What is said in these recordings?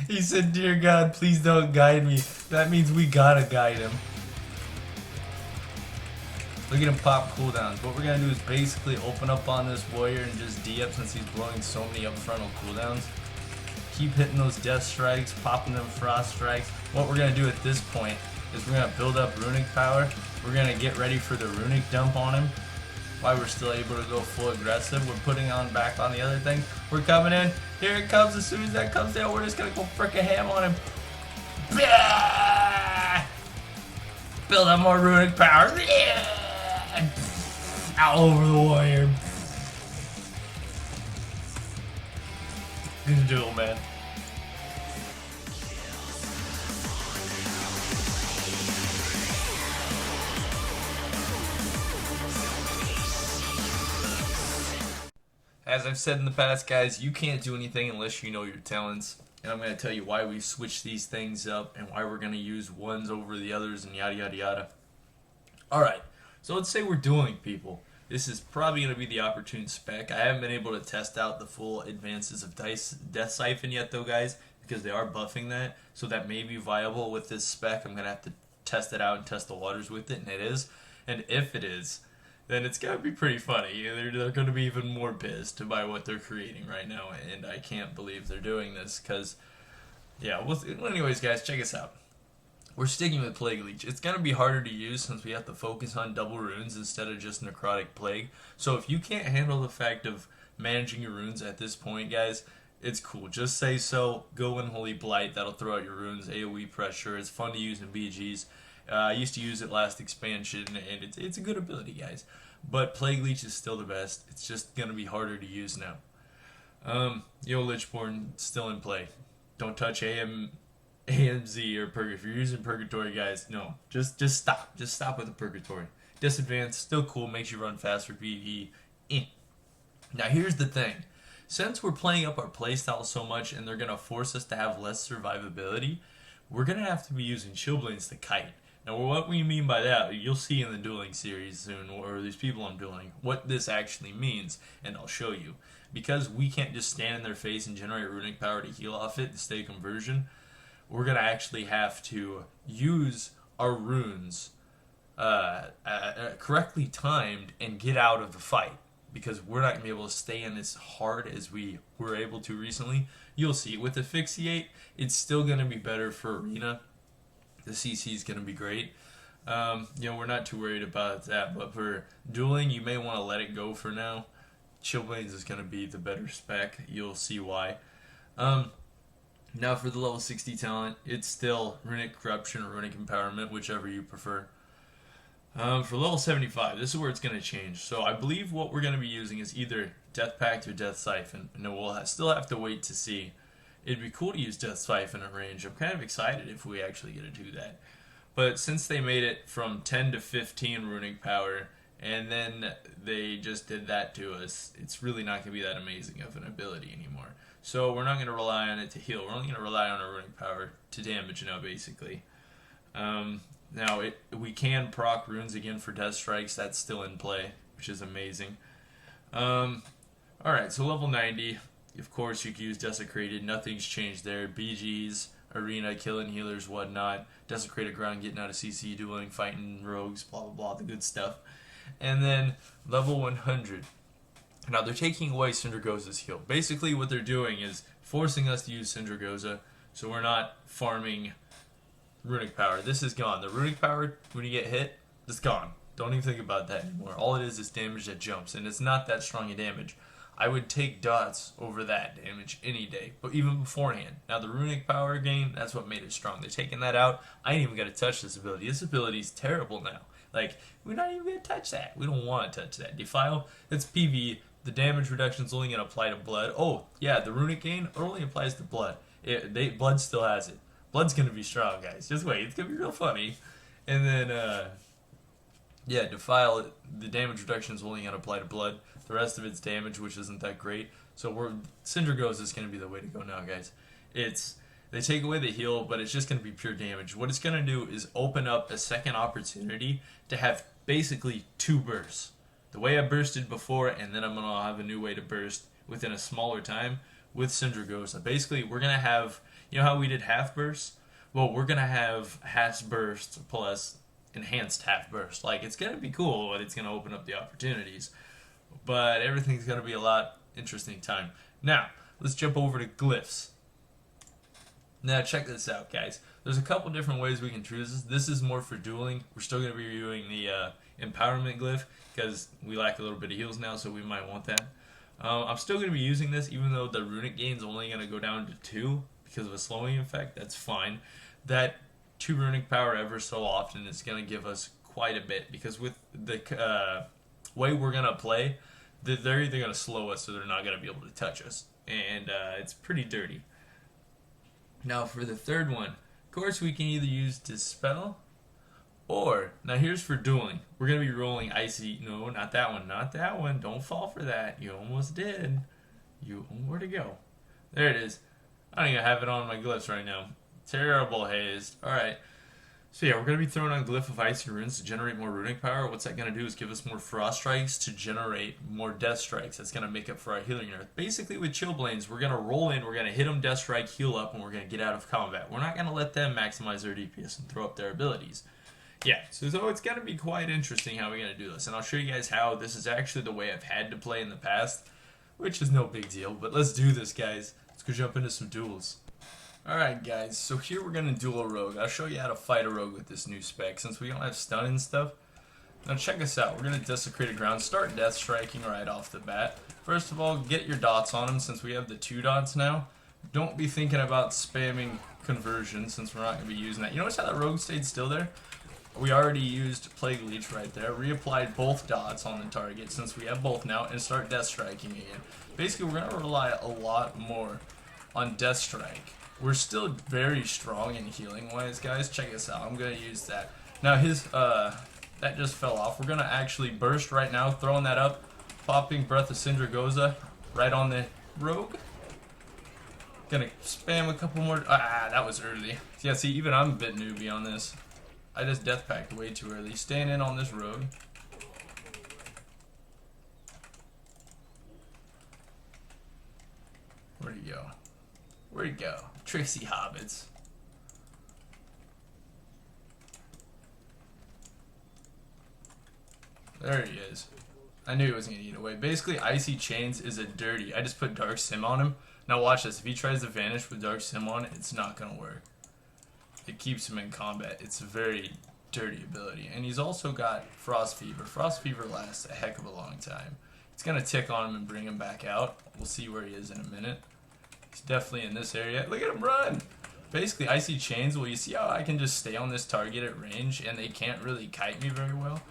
He said, "Dear God, please don't guide me." That means we gotta guide him. Look at him pop cooldowns. What we're gonna do is basically open up on this warrior and just D-up since he's blowing so many up frontal cooldowns. Keep hitting those death strikes, popping them frost strikes. What we're gonna do at this point is we're gonna build up runic power. We're gonna get ready for the runic dump on him. While we're still able to go full aggressive, we're putting on back on the other thing. We're coming in. Here it comes. As soon as that comes down, we're just gonna go frickin' ham on him. Build up more runic power. All over the warrior. Good duel, man. As I've said in the past, guys, you can't do anything unless you know your talents. And I'm going to tell you why we switched these things up and why we're going to use ones over the others and yada yada yada. Alright, so let's say we're dueling people. This is probably going to be the opportune spec. I haven't been able to test out the full advances of Death Siphon yet though, guys, because they are buffing that. So that may be viable with this spec. I'm going to have to test it out and test the waters with it, and it is. And if it is, then it's going to be pretty funny. They're going to be even more pissed by what they're creating right now, and I can't believe they're doing this because, yeah, well, anyways, guys, check us out. We're sticking with Plague Leech. It's going to be harder to use since we have to focus on double runes instead of just Necrotic Plague. So if you can't handle the fact of managing your runes at this point, guys, it's cool. Just say so. Go in Holy Blight. That'll throw out your runes. AoE pressure. It's fun to use in BGs. I used to use it last expansion, and it's a good ability, guys. But Plague Leech is still the best. It's just going to be harder to use now. Lichborn still in play. Don't touch AMZ or Purgatory. If you're using Purgatory, guys, no. Just stop. Just stop with the Purgatory. Disadvance, still cool. Makes you run faster PvE. Now, here's the thing. Since we're playing up our playstyle so much and they're going to force us to have less survivability, we're going to have to be using Chillblains to kite. Now, what we mean by that, you'll see in the dueling series soon, or these people I'm dueling, what this actually means, and I'll show you. Because we can't just stand in their face and generate runic power to heal off it to stay conversion, we're going to actually have to use our runes correctly timed and get out of the fight. Because we're not going to be able to stay in as hard as we were able to recently. You'll see. With Asphyxiate, it's still going to be better for Arena. The CC is going to be great. We're not too worried about that, but for dueling, you may want to let it go for now. Chillblains is going to be the better spec. You'll see why. Now for the level 60 talent, it's still Runic Corruption or Runic Empowerment, whichever you prefer. For level 75, this is where it's going to change. So I believe what we're going to be using is either Death Pact or Death Siphon. And we'll still have to wait to see. It'd be cool to use Death Siphon at range. I'm kind of excited if we actually get to do that. But since they made it from 10 to 15 runic power, and then they just did that to us, it's really not going to be that amazing of an ability anymore. So we're not going to rely on it to heal. We're only going to rely on our runic power to damage now, basically. Now, we can proc runes again for Death Strikes. That's still in play, which is amazing. Alright, so level 90. Of course, you can use Desecrated. Nothing's changed there. BGs, Arena, killing healers, whatnot. Desecrated ground, getting out of CC, dueling, fighting rogues, blah, blah, blah, the good stuff. And then level 100. Now, they're taking away Syndragoza's heal. Basically, what they're doing is forcing us to use Syndragoza, so we're not farming runic power. This is gone. The runic power, when you get hit, it's gone. Don't even think about that anymore. All it is damage that jumps, and it's not that strong a damage. I would take dots over that damage any day, but even beforehand. Now the runic power gain, that's what made it strong. They're taking that out. I ain't even got to touch this ability. This ability is terrible now. Like, we're not even going to touch that. We don't want to touch that. Defile, that's PV. The damage reduction is only going to apply to blood. Oh, yeah, the runic gain only applies to blood. Blood still has it. Blood's going to be strong, guys. Just wait. It's going to be real funny. And then, Defile, the damage reduction is only going to apply to blood. The rest of it's damage, which isn't that great. So Syndragoza is going to be the way to go now, guys. They take away the heal, but it's just going to be pure damage. What it's going to do is open up a second opportunity to have basically 2 bursts. The way I bursted before, and then I'm going to have a new way to burst within a smaller time with Syndragoza. Basically, we're going to have You know how we did half burst? Well, we're going to have half burst plus enhanced half burst. Like, it's going to be cool, but it's going to open up the opportunities. But everything's going to be a lot interesting time. Now, let's jump over to glyphs. Now, check this out, guys. There's a couple different ways we can choose this. This is more for dueling. We're still going to be reviewing the empowerment glyph because we lack a little bit of heals now, so we might want that. I'm still going to be using this, even though the runic gain is only going to go down to 2 because of a slowing effect. That's fine. That 2 runic power ever so often is going to give us quite a bit, because with the way we're going to play, they're either going to slow us or they're not going to be able to touch us. And it's pretty dirty. Now for the third one, of course we can either use Dispel, or, now here's for dueling. We're going to be rolling Icy, no, not that one, not that one, don't fall for that, you almost did. Where'd it go? There it is. I don't even have it on my glyphs right now. Terrible hazed. Alright, so yeah, we're going to be throwing on Glyph of Icy Runes to generate more runic power. What's that going to do is give us more Frost Strikes to generate more Death Strikes. That's going to make up for our healing nerf. Basically with Chillblains, we're going to roll in, we're going to hit them Death Strike, heal up, and we're going to get out of combat. We're not going to let them maximize their DPS and throw up their abilities. Yeah, so it's going to be quite interesting how we're going to do this. And I'll show you guys how this is actually the way I've had to play in the past, which is no big deal. But let's do this, guys. Let's go jump into some duels. Alright guys, so here we're going to duel a rogue. I'll show you how to fight a rogue with this new spec, since we don't have stun and stuff. Now check us out, we're going to desecrate a ground, start death striking right off the bat. First of all, get your dots on him, since we have the 2 dots now. Don't be thinking about spamming conversion, since we're not going to be using that. You notice how that rogue stayed still there? We already used Plague Leech right there, reapplied both dots on the target, since we have both now, and start death striking again. Basically, we're going to rely a lot more on death strike. We're still very strong in healing wise, guys. Check this out. I'm going to use that. Now his, that just fell off. We're going to actually burst right now, throwing that up, popping Breath of Syndragoza right on the rogue. Gonna spam a couple more. That was early. Yeah, see, even I'm a bit newbie on this. I just death packed way too early. Staying in on this rogue. Where'd he go? Where'd he go? Tricksy hobbits. There he is. I knew he wasn't gonna eat away. Basically, Icy Chains is a dirty. I just put Dark Sim on him. Now watch this. If he tries to vanish with Dark Sim on it, it's not gonna work. It keeps him in combat. It's a very dirty ability. And he's also got Frost Fever. Frost Fever lasts a heck of a long time. It's gonna tick on him and bring him back out. We'll see where he is in a minute. He's definitely in this area. Look at him run! Basically, Icy Chains, well, you see how I can just stay on this target at range and they can't really kite me very well?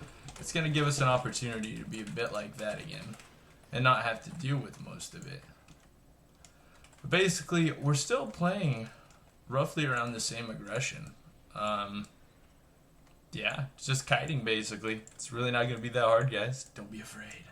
It's going to give us an opportunity to be a bit like that again and not have to deal with most of it. But basically, we're still playing roughly around the same aggression. Yeah, it's just kiting basically. It's really not going to be that hard, guys. Don't be afraid.